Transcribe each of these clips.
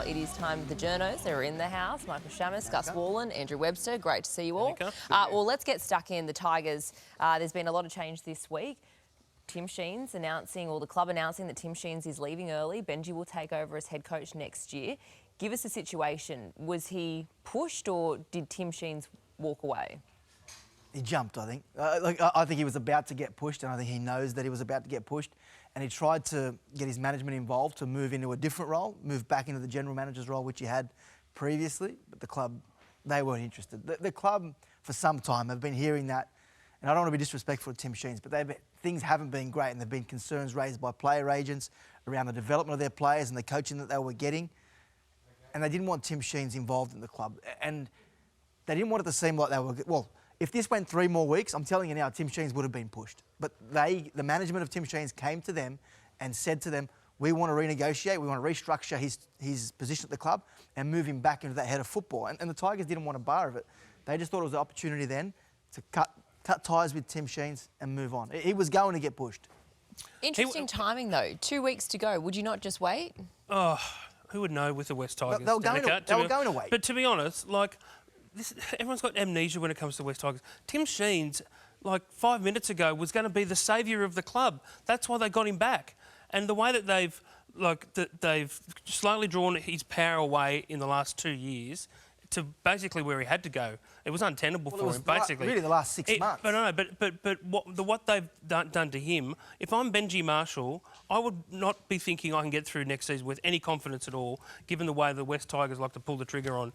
it is time for the journos. They're in the house. Michael Shamus, Gus Wallen, Andrew Webster. Great to see you all. Well, let's get stuck in. The Tigers, there's been a lot of change this week. Tim Sheens announcing, or the club announcing that Tim Sheens is leaving early. Benji will take over as head coach next year. Give us a situation. Was he pushed or did Tim Sheens walk away? He jumped, I think. I think he was about to get pushed, and I think he knows that he was about to get pushed. And he tried to get his management involved to move into a different role, move back into the general manager's role, which he had previously. But the club, they weren't interested. The club, for some time, have been hearing that. And I don't want to be disrespectful to Tim Sheens, but things haven't been great, and there have been concerns raised by player agents around the development of their players and the coaching that they were getting. And they didn't want Tim Sheens involved in the club. And they didn't want it to seem like they were... Well, if this went 3 more weeks, I'm telling you now, Tim Sheens would have been pushed. But the management of Tim Sheens came to them and said to them, we want to renegotiate, we want to restructure his position at the club and move him back into that head of football. And the Tigers didn't want a bar of it. They just thought it was an opportunity then to cut ties with Tim Sheens and move on. He was going to get pushed. Interesting timing, though. 2 weeks to go. Would you not just wait? Oh, who would know with the West Tigers? They were going to wait. But to be honest, like... everyone's got amnesia when it comes to West Tigers. Tim Sheens, like 5 minutes ago, was going to be the saviour of the club. That's why they got him back. And the way that they've slowly drawn his power away in the last 2 years to basically where he had to go, it was untenable for him. Basically, really the last 6 months. But what they've done to him. If I'm Benji Marshall, I would not be thinking I can get through next season with any confidence at all, given the way the West Tigers like to pull the trigger on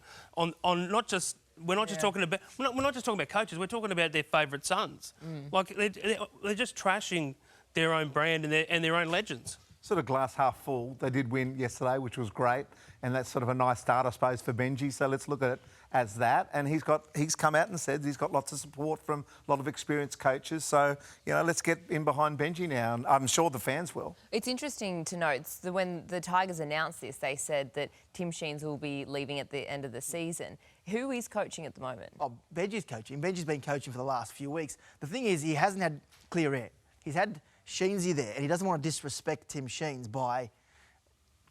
not just. We're not just talking about. We're not just talking about coaches. We're talking about their favourite sons. Like they're just trashing their own brand and their own legends. Sort of glass half full. They did win yesterday, which was great, and that's sort of a nice start, I suppose, for Benji. So let's look at it as that. And he's come out and said he's got lots of support from a lot of experienced coaches. So let's get in behind Benji now, and I'm sure the fans will. It's interesting to note that when the Tigers announced this, they said that Tim Sheens will be leaving at the end of the season. Who is coaching at the moment? Oh, Benji's coaching. Benji's been coaching for the last few weeks. The thing is, he hasn't had clear air. He's had Sheensy there, and he doesn't want to disrespect Tim Sheens by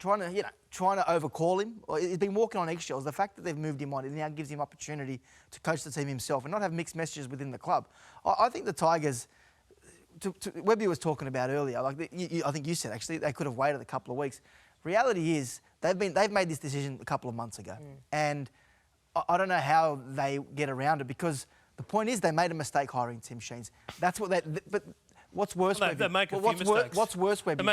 trying to overcall him. He's been walking on eggshells. The fact that they've moved him on, it now gives him opportunity to coach the team himself and not have mixed messages within the club. I think the Tigers, Webby was talking about earlier, I think you said actually, they could have waited a couple of weeks. Reality is, they've made this decision a couple of months ago, and I don't know how they get around it, because the point is they made a mistake hiring Tim Sheens. That's what but what's worse, What's worse, Webby?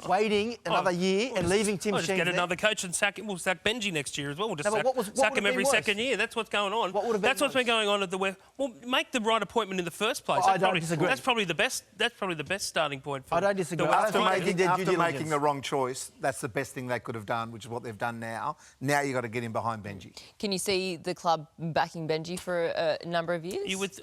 Waiting another year and leaving Tim Sheens. Just get another coach and sack him. We'll sack Benji next year as well. We'll just sack him every second year. That's what's going on. That's what's been going on at the West. Well, make the right appointment in the first place. I don't disagree. That's probably the best starting point. For I don't disagree. After making the wrong choice, that's the best thing they could have done, which is what they've done now. Now you've got to get in behind Benji. Can you see the club backing Benji for a number of years?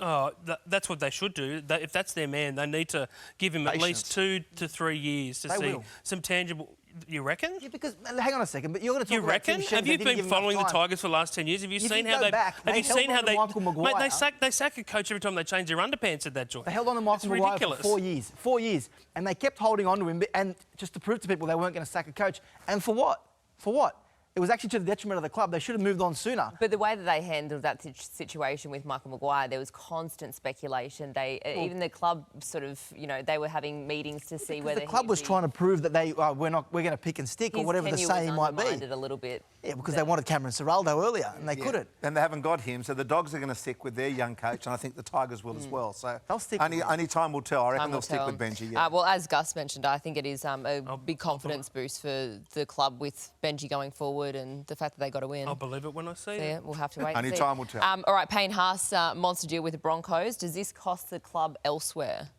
That's what they should do. If that's their man, they need to give him at least 2 to 3 years to see some tangible. You reckon? Yeah, because hang on a second, but you're going to talk about Tim Sheens. Have you been following the Tigers for the last 10 years? Have you seen how they? Have you seen how they? Mate, they sack a coach every time they change their underpants at that joint. They held on to Michael Maguire for 4 years. 4 years, and they kept holding on to him, and just to prove to people they weren't going to sack a coach. And for what? For what? It was actually to the detriment of the club. They should have moved on sooner. But the way that they handled that situation with Michael Maguire, there was constant speculation. Even the club sort of, they were having meetings to see whether the club was trying to prove that we're going to pick and stick, or whatever the saying might be. A little bit. Yeah, because they wanted Cameron Ciraldo earlier, and they couldn't. And they haven't got him, so the Dogs are going to stick with their young coach, and I think the Tigers will as well. So they'll stick. Only time will tell. I reckon they'll stick with Benji. Yeah. Well, as Gus mentioned, I think it is a big confidence boost for the club with Benji going forward, and the fact that they got to win. I'll believe it when I see it. Yeah, we'll have to wait. Only time will tell. All right, Payne Haas, monster deal with the Broncos. Does this cost the club elsewhere?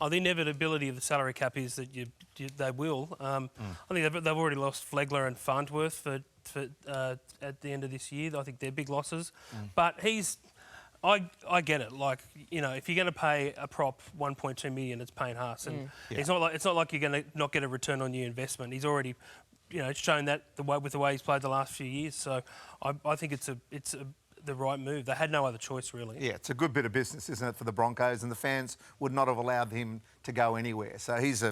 The inevitability of the salary cap is that they will. I think they've already lost Flegler and Farnsworth for at the end of this year. I think they're big losses. But I get it. Like, if you're going to pay a prop 1.2 million, it's Payne Haas, and it's not like you're going to not get a return on your investment. He's already shown that with the way he's played the last few years. So I think it's the right move. They had no other choice, really. Yeah, it's a good bit of business, isn't it, for the Broncos? And the fans would not have allowed him to go anywhere. So he's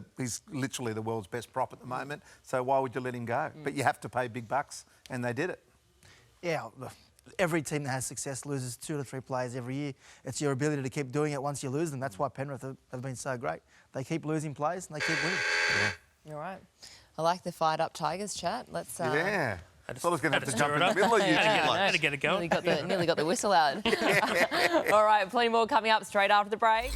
literally the world's best prop at the moment. So why would you let him go? But you have to pay big bucks, and they did it. Yeah, look, every team that has success loses 2 to 3 players every year. It's your ability to keep doing it once you lose them. That's why Penrith have been so great. They keep losing players and they keep winning. All right. I like the fired up Tigers chat. Let's. Yeah. I thought I was going to have to stir jump it in the up. middle of you. Had to get it going. Nearly got the whistle out. All right, plenty more coming up straight after the break.